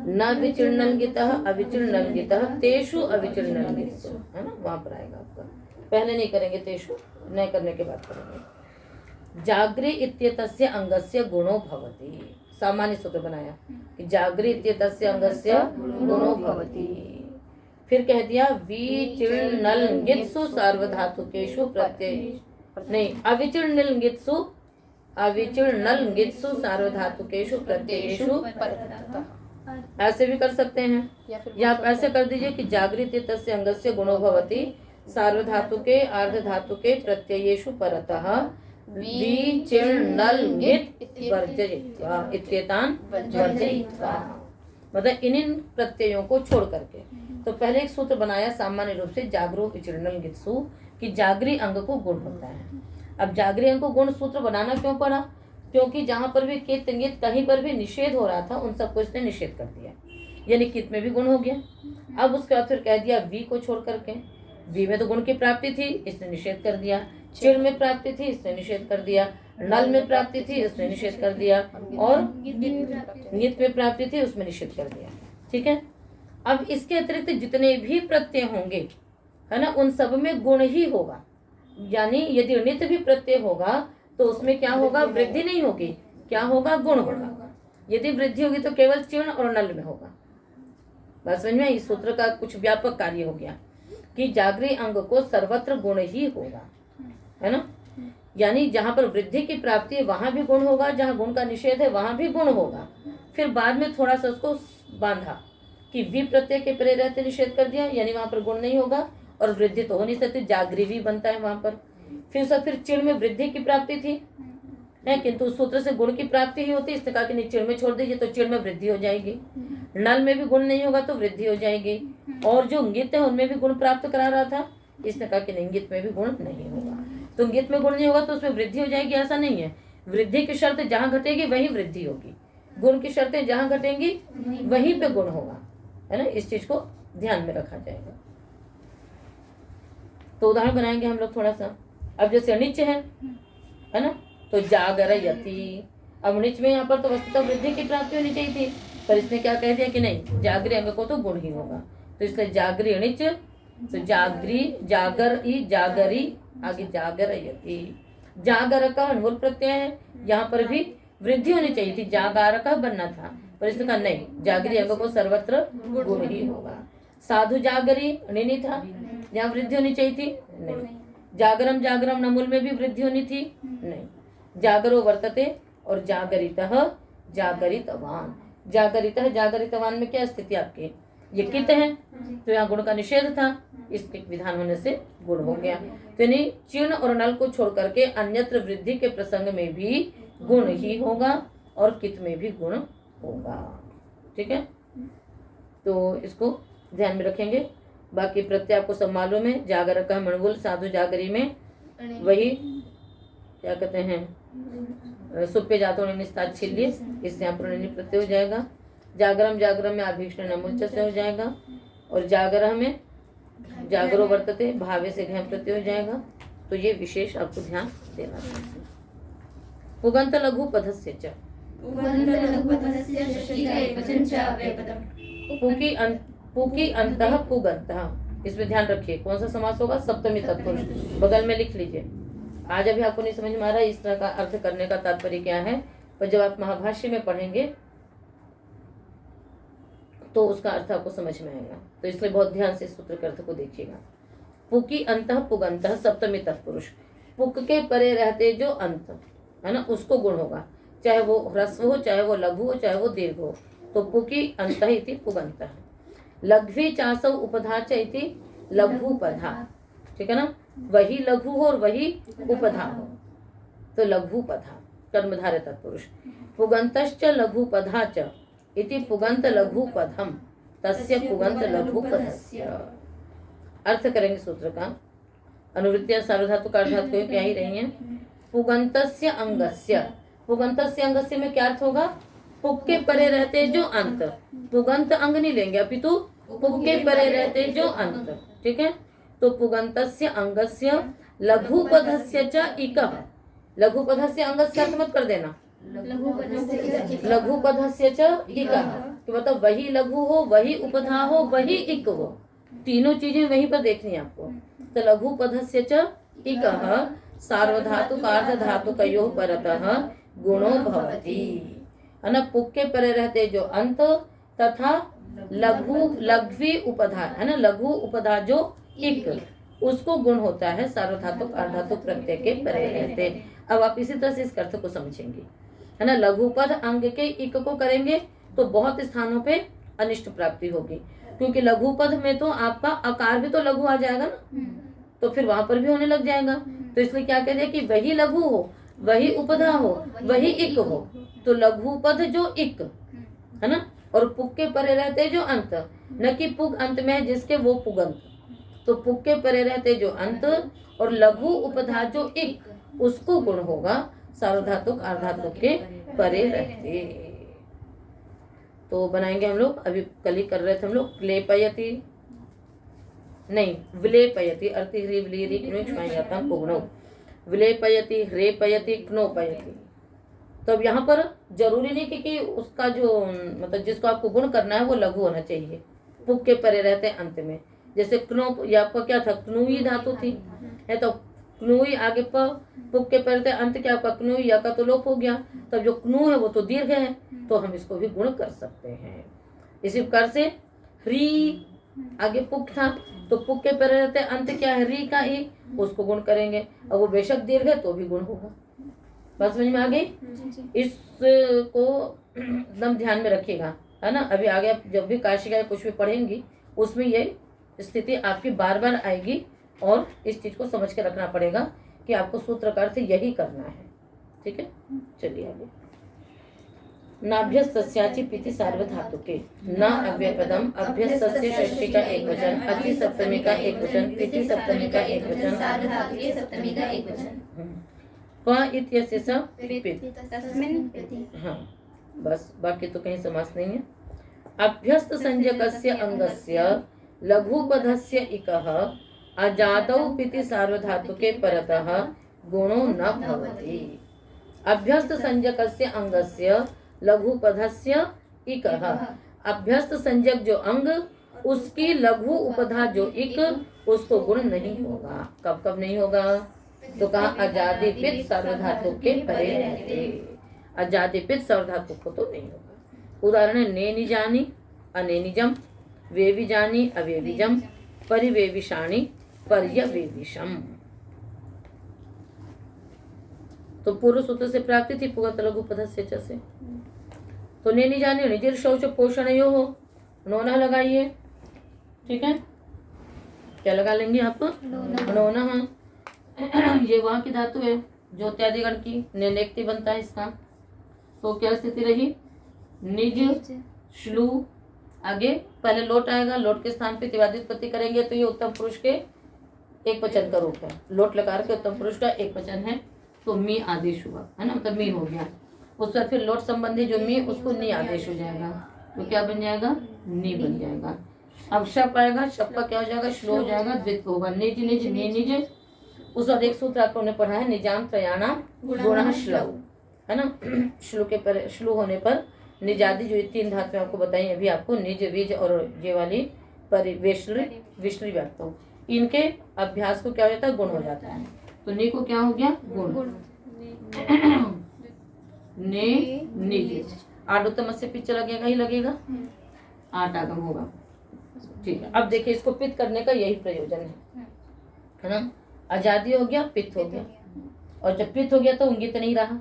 न विचिन्नल गितः अविचिन्नल गितः तेषु अविचिन्नल गित्सु, है ना, वहां पर आएगा आपका। पहले नहीं करेंगे तेषु, न करने के बाद करेंगे। जागृ इत्येतस्य अंगस्य गुणो भवति, सामान्य सूत्र बनाया कि जागृ इत्येतस्य अंगस्य गुणो भवति। फिर कह दिया विचिन्नल गित्सु सार्वधातुकेषु प्रत्यय, नहीं अविचिन्नल गित्सु, अविचिन्नल गित्सु सार्वधातुकेषु प्रत्ययेषु परतः। ऐसे भी कर सकते हैं, या आप ऐसे कर दीजिए कि जागृत इत्यस्य अंगस्य गुणो भवति सार्वधातुके अर्धधातुके प्रत्ययेषु परतः विचिन्नल गित् वर्जयित्वा इत्येतान् वर्जयित्वा, मतलब इन प्रत्ययों को छोड़ करके। तो पहले एक सूत्र बनाया सामान्य रूप से जागरो विचिन्नल गित्सु कि जागरी अंग को गुण होता है। अब जागरी अंग को गुण सूत्र बनाना क्यों पड़ा, क्योंकि जहां पर भी कित इंगित कहीं पर भी निषेध हो रहा था उन सबको इसने निषेध कर दिया, यानी कित में भी गुण हो गया। अब उसके बाद फिर कह दिया वी को छोड़ करके, वी में तो गुण की प्राप्ति थी इसने निषेध कर दिया, चिड़ में प्राप्ति थी इसने निषेध कर दिया, नल में प्राप्ति थी इसने निषेध कर दिया, और नित में प्राप्ति थी उसमें निषेध कर दिया। ठीक है। अब इसके अतिरिक्त जितने भी प्रत्यय होंगे, है ना, उन सब में गुण ही होगा। यानी यदि नित भी प्रत्यय होगा तो उसमें क्या होगा, वृद्धि नहीं होगी, क्या होगा, गुण होगा। यदि वृद्धि होगी तो केवल चिण और नल में होगा। बस समझ में, इस सूत्र का कुछ व्यापक कार्य हो गया कि जागरी अंग को सर्वत्र गुण ही होगा, है ना। यानी जहां पर वृद्धि की प्राप्ति है वहां भी गुण होगा, जहां गुण का निषेध है वहां भी गुण होगा। फिर बाद में थोड़ा सा उसको बांधा कि वी प्रत्यय के परे रहते निषेध कर दिया, यानी वहां पर गुण नहीं होगा और वृद्धि तो हो नहीं सकती, जागरी भी बनता है वहां पर। फिर चिड़ में वृद्धि की प्राप्ति थी है, किंतु उस सूत्र से गुण की प्राप्ति ही होती है, इसने कहा कि नहीं चिड़ में छोड़ दीजिए तो चिड़ में वृद्धि हो जाएगी। नल में भी गुण नहीं होगा तो वृद्धि हो जाएगी, और जो इंगित है उनमें भी गुण प्राप्त करा रहा था, इसने कहा कि इंगित में भी गुण नहीं होगा। तो इंगित में गुण नहीं होगा तो उसमें वृद्धि हो जाएगी, ऐसा नहीं है। वृद्धि की शर्त जहां घटेगी वहीं वृद्धि होगी, गुण की शर्तें जहां घटेंगी वहीं पे गुण होगा, है ना। इस चीज को ध्यान में रखा जाएगा। तो उदाहरण बनाएंगे हम लोग थोड़ा सा। अब जैसे णिच है ना, तो जागरयति। अब णिच में यहाँ पर तो वस्तुतः वृद्धि की प्राप्ति होनी चाहिए थी, पर इसने क्या कह दिया कि नहीं, जागरी अंग को तो गुण ही होगा, तो इसलिए जागरी णिच, तो जागरी जागर ई जागरी, आगे जागरयति। जागर का मूल प्रत्यय है, यहाँ पर भी वृद्धि होनी चाहिए थी, जागार का बनना था, पर इसने कहा नहीं, जागरी अंग को सर्वत्र गुण ही होगा। साधु जागरी णिनी था, यहाँ वृद्धि होनी चाहिए थी, नहीं। जागरम जागरम नमूल में भी वृद्धि होनी थी, नहीं। जागरो वर्तते और जागरितः जागरितवान। जागरितः जागरितवान में क्या स्थिति आपकी, ये कित है, तो यहाँ गुण का निषेध था, इसके विधान होने से गुण हो गया। तो यानी चिर्ण और नल को छोड़ करके अन्यत्र वृद्धि के प्रसंग में भी गुण ही होगा और कित में भी गुण होगा। ठीक है, तो इसको ध्यान में रखेंगे। बाकी प्रत्यय आपको सब मालूम है। जागर का मणगुल, साधु जागरी में वही क्या कहते हैं, सुप्य जातो निस्ताद छिल्य, इससे यहाँ पर प्रत्यय हो जाएगा। जागरम जागरम में आभीषण नमुच्च से हो जाएगा, और जागरह में जागरो वर्तते भावे से घय प्रत्यय हो जाएगा। तो ये विशेष आपको ध्यान देना चाहिए। पुगंत लघु पदस्य च, पुकी अंतः पुगंतः, इसमें ध्यान रखिए कौन सा समास होगा, सप्तमी तत्पुरुष, बगल में लिख लीजिए। आज अभी आपको नहीं समझ में आ रहा है इस तरह का अर्थ करने का तात्पर्य क्या है, पर जब आप महाभाष्य में पढ़ेंगे तो उसका अर्थ आपको समझ में आएगा। तो इसलिए बहुत ध्यान से सूत्र के अर्थ को देखिएगा। पुकी अंतः पुगंतः सप्तमी तत्पुरुष, पुक के परे रहते जो अंत है ना, उसको गुण होगा, चाहे वो ह्रस्व हो, चाहे वो लघु हो, चाहे वो दीर्घ हो। तो पुकी अंतः इति पुगंतः। लघ्वी चासौ उपधा च इति लघुपधा, ठीक है ना, वही लघु हो और वही उपधा हो, तो लघुपधा कर्मधारय तत्पुरुष। पुगंतश्च लघुपधा च इति पुगंत लघुपधम तस्य पुगंत लघुपधस्य। अर्थ करेंगे सूत्र का। अनुवृत्तियां सार्वधातु कार्धातु क्या ही रही हैं। पुगंतस्य अंगस्य, पुगंतस्य अंगस्य में क्या अर्थ होगा, पुक के परे रहते जो अंत, पुगंत अंग नहीं लेंगे अपितु पुक के परे रहते जो अंत, ठीक है। तो पुगंतस्य अंगस्य लघुपधस्य च इकः, लघुपधस्य अंगस्य अर्थ मत कर देना, लघुपधस्य च इकः, कि मतलब वही लघु हो, वही उपधा हो, वही इक हो, तीनों चीजें वहीं पर देखनी है आपको। तो लघुपधस्य च इकः सार्वधातु कार्ध धातु कयो परतः गुणो भवति, है ना। पुक के परे रहते जो अंत तथा लघ्वी उपधा, है ना, लघु उपधा जो इक, उसको गुण होता है सार्वधातु कार्धातु प्रत्यय के परे रहते। अब आप इसी तरह से इस अर्थ को समझेंगे, है ना। लघुपद अंग के इक को करेंगे तो बहुत स्थानों पे अनिष्ट प्राप्ति होगी, क्योंकि लघुपद में तो आपका आकार भी तो लघु आ जाएगा ना, तो फिर वहां पर भी होने लग जाएगा। तो इसलिए क्या कह दिया कि वही लघु हो, वही उपधा हो, वही इक हो, तो लघुपद जो इक, है ना, और पुक के परे रहते जो अंत, न कि पुग अंत में है जिसके वो पुगंत, तो पुक के परे रहते जो अंत और लघु उपधा जो इक, उसको गुण होगा सार्वधातुक अर्धातुक के परे रहते। तो बनाएंगे हम लोग, अभी कल ही कर रहे थे हम लोग, क्लेपयति नहीं विलेपयति, अर्थी ह्री विलीरी क्ष्मायातम पुग्नो, विलेपयति ह्रेपयति क्नोपयति। तो अब यहाँ पर जरूरी नहीं कि उसका जो मतलब जिसको आपको गुण करना है वो लघु होना चाहिए, पुक के परे रहते अंत में। जैसे क्नो, या आपका क्या था, क्नुई धातु थी, है तो क्नुई आगे प, पुक के परे रहते अंत क्या आपका क्नुई, या का तो लोप हो गया, तब जो क्नु है वो तो दीर्घ है, तो हम इसको भी गुण कर सकते हैं। इसी प्रकार से ह्री आगे पुक था, तो पुक के परे रहते अंत क्या है, री का ही, उसको गुण करेंगे, और वो बेशक दीर्घ है तो भी गुण होगा। बात समझ में आ गई, इसको एकदम ध्यान में रखिएगा, है ना। अभी आगे जब भी काशिका कुछ भी पढ़ेंगी उसमें ये स्थिति आपकी बार बार आएगी, और इस चीज को समझ के रखना पड़ेगा कि आपको सूत्र का अर्थ यही करना है, ठीक है। चलिए आगे। नाभ्यस्तस्याचि प्रीति सार्वधातुके, न अव्ययपदम अभ्यस्तस्य षष्ठी का एक वचन, अति सप्तमी का एक वचन, प्रीति सप्तमी का एक वचन, सार्वधातुके सप्तमी का एक वचन। क इत्यस्य स प्रीति, तस्मिन् प्रीति। हाँ बस, बाकी तो कहीं समास नहीं है। अभ्यस्त संज्ञकस्य अंगस्य लघुपधस्य इकः अजातौ पिति सार्वधातुके परतः गुणो न भवति। अभ्यस्त संज्ञकस्य अंगस्य लघुपधस्य इकः, अभ्यस्त संज्ञक जो अंग उसकी लघु उपधा जो इक, उसको गुण नहीं होगा। कब कब नहीं होगा? तो कहा अजादि पित सार्वधातु के परे रहते, अजादि पित सार्वधातु को तो नहीं होगा। उदाहरण है ने निजानी अनेनिजम, वे विजानी अवेविजम, परिवेविषाणी पर्यवेविषम। तो पूर्व सूत्र से प्राप्ति थी पुगत लघु पदस्य च से। तो ने निजानी निजिर शौच पोषण यो हो, नोना लगाइए। ठीक है, क्या लगा लेंगे आप? नोना। ये वहां की धातु है जो इत्यादि गण की निनेक्ति बनता है इसका। तो क्या स्थिति रही? निज श्लू, आगे पहले लोट आएगा, लोट के स्थान पे तिवादी उत्पत्ति करेंगे तो ये उत्तम पुरुष के एक वचन का रूप है। लोट लकार के उत्तम पुरुष का एक वचन है, तो मी आदेश हुआ है ना, मतलब मी हो गया। उसके बाद फिर लोट संबंधी जो मी, उसको नी आदेश हो जाएगा, तो क्या बन जाएगा? नी बन जाएगा। अब शप आएगा, शप का क्या हो जाएगा? श्लो हो जाएगा, द्वित्व होगा, निज निज नि निज। उस बाद एक सूत्र आप लोगों ने पढ़ा है, निजाम त्रयाणाम गुणः श्लव, है ना। श्लू के पर, श्लू होने पर निजादि जो तीन धातुएं आपको बताई अभी आपको, निज विज और ये वाली विष्णु व्यक्त हो, इनके अभ्यास को क्या हो जाता है? गुण हो जाता है। तो नी को क्या हो गया? गुण। ने निज, आडोत्तम से पिच लगेगा ही लगेगा, आठ आगम होगा। ठीक है, अब देखिए इसको पित्त करने का यही प्रयोजन है ना। आजादी हो गया, पित्त हो गया, और जब पित्त हो गया तो उंगित नहीं रहा,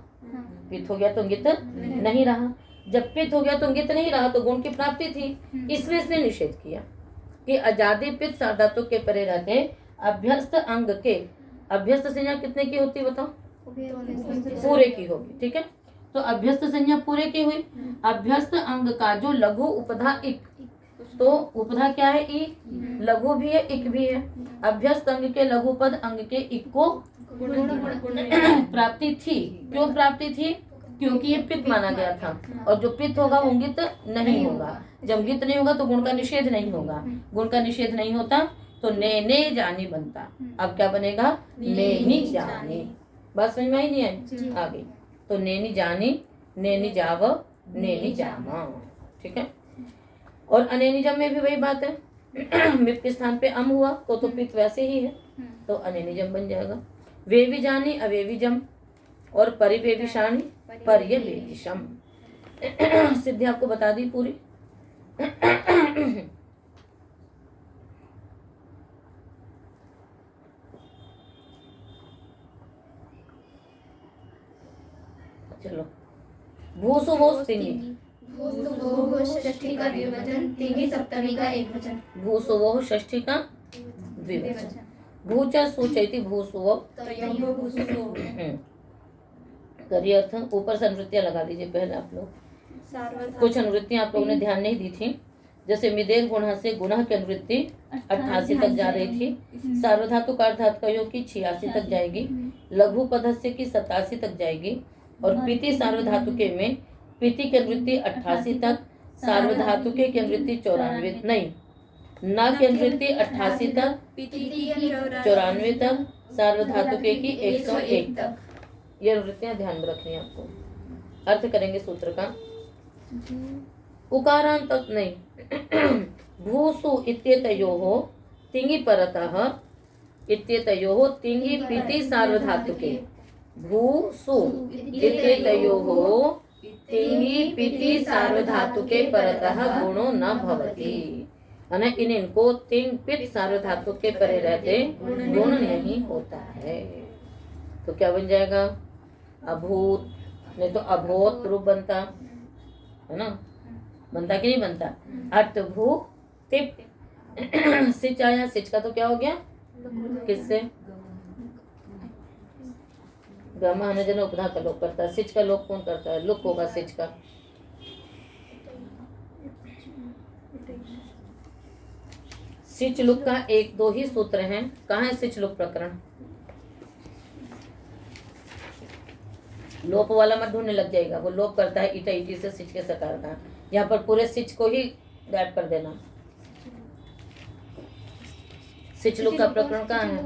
पित्त हो गया तो उंगित नहीं रहा। जब पित्त हो गया तो उंगित नहीं रहा तो गुण की प्राप्ति थी, इसलिए इसने निषेध किया कि अजादि पित्त सार्वधातु के परे रहते अभ्यस्त अंग के, अभ्यस्त संज्ञा कितने की होती बताओ? पूरे की होगी। ठीक है, तो अभ्यस्त संज्ञा पूरे की हुई। अभ्यस्त अंग का जो लघु उपधा इक, तो उपधा क्या है? ई, लघु भी है इक भी है। अभ्यस्त अंग के लघु पद अंग के इक को प्राप्ति थी। क्यों प्राप्ति थी? क्योंकि ये पित्त माना गया था, और जो पित्त होगा वो उंगित नहीं होगा। जब उंगित नहीं होगा तो गुण का निषेध नहीं होगा, गुण का निषेध नहीं होता तो ने जानी बनता। अब क्या बनेगा? ने जानी। बात समझ में आई नहीं आई? आगे तो ने जानी, ने जाव, ने जामा। ठीक है, और अनेनिजम में भी वही बात है। मिप के स्थान पे अम हुआ तो पित्त वैसे ही है, तो अनेनिजम बन जाएगा। वेवी जानी अवेविजम, और परिवेविषाणी पर्यवेविषम। सिद्धि आपको बता दी पूरी। चलो, भूसुभोस तिंगी, भूसुभोः षष्ठी का द्विवचन, तिंगी सप्तमी का एक वचन। भूसुभोः षष्ठी का द्विवचन। भूचा सूचयति भूसुव, करिए अर्थ। ऊपर से अनुवृत्तियां लगा दीजिए पहले आप लोग। कुछ अनुवृत्तियां आप लोगों ने ध्यान नहीं दी थी, जैसे मिदेर गुण से गुणः की अनुवृत्ति 88 तक जा रही थी, सार्वधातु कार्धातुकयों की 86 तक जाएगी, लघु पदस्य की 87 तक जाएगी, और पिति सार्वधातुके में पिति की अनुवृत्ति 88 तक, सार्वधातुके की अनुवृत्ति 94 नहीं, न की अनुवृत्ति 88 तक, 94 तक, सार्वधातुके की 101 तक। ये अनुवृत्तियां ध्यान में रखनी है आपको। अर्थ करेंगे सूत्र का। उकारांत नहीं, भूसु इत्येतयोः तिंगी परतः इत्येतयोः तिंगी पिति सार्वधातुके, भूसु इत्येतयोः तिंगी पिति सार्वधातुके परतः गुणो न भवति। इनको तिंग पित सार्वधातु के परे रहते गुण नहीं होता है। तो क्या बन जाएगा? अभूत, नहीं तो अभूत रूप बनता है ना, बनता कि नहीं बनता? अट भू तिप, सिच आया, सिच का तो क्या हो गया? किससे? ब्रह्मा जन उपधा का लोप करता है, सिच का लोप कौन करता है? लुक होगा सिच का। सिच लुक का एक दो ही सूत्र हैं। कहाँ है सिच लुक प्रकरण? लोप वाला मत ढूंढने लग जाएगा, वो लोप करता है ईटा ईटी से सिच के सकार का। यहाँ पर पूरे सिच को ही गायब कर देना। सिचलुक का प्रकरण कहाँ है?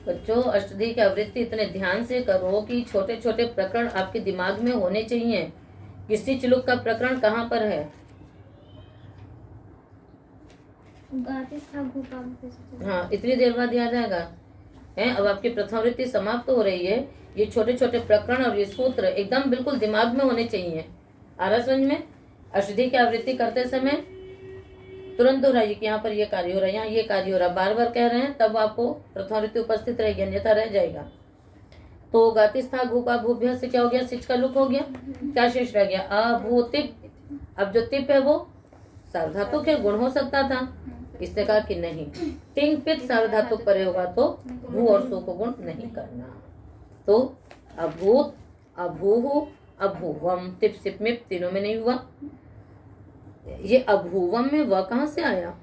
बच्चों, अष्टधी की आवृत्ति इतने ध्यान से करो कि छोटे छोटे प्रकरण आपके दिमाग में होने चाहिए। किसी चिलुक का प्रकरण कहाँ पर है? हाँ, इतनी देर बाद याद आएगा है। अब आपकी प्रथमावृत्ति समाप्त हो रही है। ये छोटे छोटे प्रकरण और ये सूत्र एकदम बिल्कुल दिमाग में होने चाहिए। आ रहा समझ में? अष्टधी की आवृत्ति करते समय तुरंत दोहराइए कि यहाँ पर ये कार्य हो रहा है, यहाँ ये कार्य हो रहा है, बार बार कह रहे हैं, तब आपको प्रथमावृत्ति उपस्थित रहेगी, अन्यथा रह जाएगा। तो गातिस्था घूपा भूभ्य से क्या हो गया? सिच का लुक हो गया। क्या शेष रह गया? अभूतिप। अब जो तिप है वो सार्वधातुक के गुण हो सकता था, इसने कहा कि नहीं, तिंग पित सार्वधातुक परे होगा तो भू और सु को गुण नहीं करना। तो अभूत, अभूहु, अभूवम, तिप सिप मिप तीनों में नहीं हुआ। ये अभूवम में व कहाँ से आया?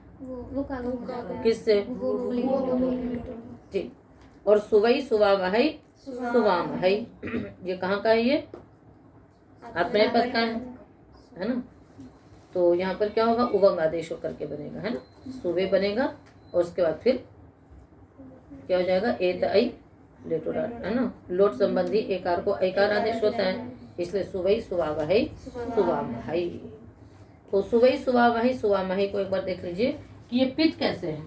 किससे? ठीक। और सुवई सुवावहै सुवामहै, ये कहाँ का है? ये अपने पद का है ना। तो यहाँ पर क्या होगा? उवंग आदेश होकर के बनेगा, है ना। सुवे बनेगा और उसके बाद फिर क्या हो जाएगा? एत आई लेटो डाट, है ना। लोट संबंधी एकार को ऐकार आदेश होता है, इसलिए सुवई सुवावहै सुवामहै। तो सुवई सुवावहै सुवामहै को एक बार देख लीजिए कि ये पित कैसे है।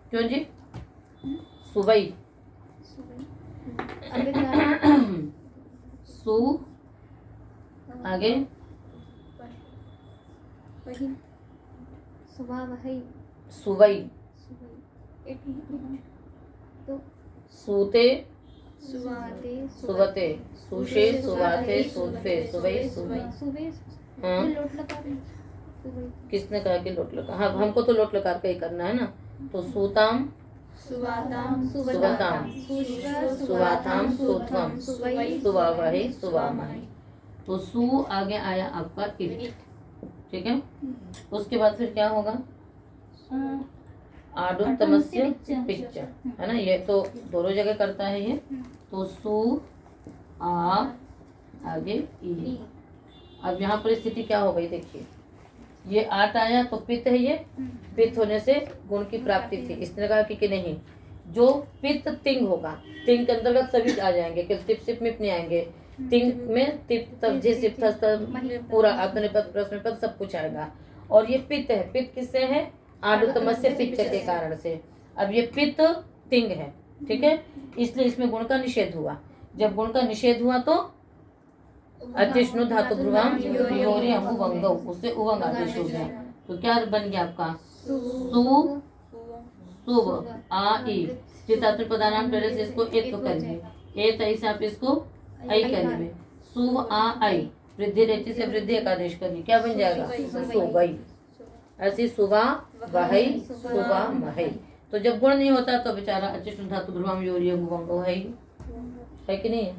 क्यों जी? सुवई सु आगे सुवई सूते सुवते सुशे सुवाते सुदफे सुवई सुवई। हाँ, किसने कहा कि लोट लकार? हाँ, हमको तो लोट लकार का ही करना है ना। तो सूताम सुवताम सुवाताम सुत्वम सुवावहै सुवामहै। तो सु आगे आया आपका इट, ठीक है। उसके बाद फिर क्या होगा? आडुत्तमस्य पिच्च, है ना। ये तो दोनों जगह करता है ये। तो सु आ आगे ई। अब यहाँ पर स्थिति क्या हो गई? देखिए, ये आट आया तो पित्त है, ये पित्त होने से गुण की प्राप्ति थी। इसने कहा कि नहीं, जो पित्त तिंग होगा, तिंग के अंतर्गत सभी आ जाएंगे, केवल तिप सिप मिप नहीं आएंगे। तिंग में तिप तब जे सिप पूरा आत्मनेपद प्रश्नपद सब कुछ आएगा। और ये पित्त है। पित्त किससे है? आडुत्तमस्य पिच्च के कारण से। अब ये पित्त तिंग है, ठीक है, इसलिए इसमें गुण का निषेध हुआ। जब गुण का निषेध हुआ तो अतिष्णु धातु ध्रुवम योरि अंगु वंगौ, उससे उवंग आदेश हो गया। तो क्या बन गया आपका? सु सुव आ ई। चितात्म पदानाम प्रेरक से इसको एक तो करिए, एक ऐसे आप इसको आई करिए। सुव आ आई, वृद्धि रेति से वृद्धि एक आदेश करिए, क्या बन जाएगा? सुवई। ऐसी सुवा वहै सुवा महै। तो जब गुण नहीं होता तो बेचारा अतिष्णु धातु ध्रुवम योरि अंगु वंगौ है कि नहीं है?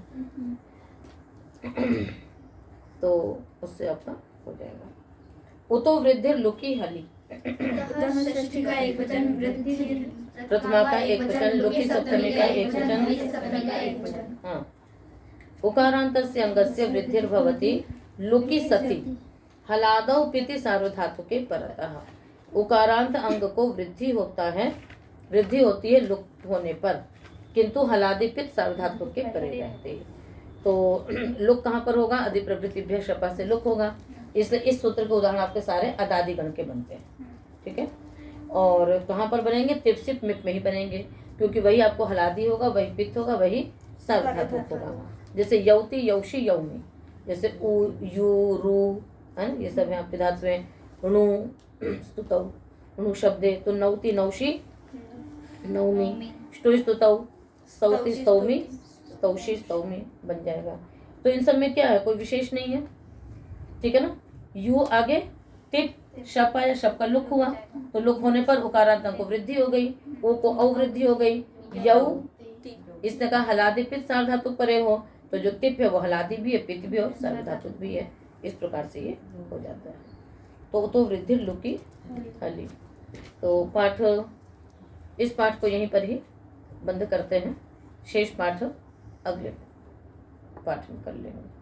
तो उससे आपका हो जाएगा। उतो वृद्धि लुकी हली, प्रथमा का एक वचन, लुकी सप्तमी का एक वचन। हाँ, उकारांतस्य अंगस्य वृद्धिर्भवति लुकी सति हलादौ पिति सार्वधातुके परतः। उकारांत अंग को वृद्धि होता है, वृद्धि होती है लुक होने पर, किंतु हलादि पित सार्वधातुक के परे रहते। तो लुक कहाँ पर होगा? अधि प्रवृत्तिभ्य शपा से लुक होगा। इसलिए इस सूत्र के उदाहरण आपके सारे अदादि गण के बनते हैं, ठीक है। और कहाँ पर बनेंगे? तिप सिप मिप में ही बनेंगे, क्योंकि वही आपको हलादी होगा, वही पित्त होगा, वही सार्वधातुक होगा। जैसे यौति यौशी यौमी, जैसे उ यू रू, है ना, ये सब है आपके धातु में। णु स्तुतौ, णु शब्दे, तो नौति नौशी नौमी, ष्टु स्तुतौ स्तौति स्तौमी स्तौषी स्तौमी बन जाएगा। तो इन सब में क्या है? कोई विशेष नहीं है, ठीक है ना। यू आगे टिप शप आया, शप का लुक हुआ, तो लुक होने पर उकारांत को वृद्धि हो गई, ओ को अवृद्धि हो गई। यऊ, इसने कहा हलादि पित्त सार्वधातुक परे हो, तो जो तिप है वो हलादि भी है, पित्त भी है और सार्वधातुक भी है। इस प्रकार से ये हो जाता है। तो वृद्धि लुकी हली। तो पाठ, इस पाठ को यहीं पर ही बंद करते हैं। शेष पाठ अगले पाठ में कर लेंगे।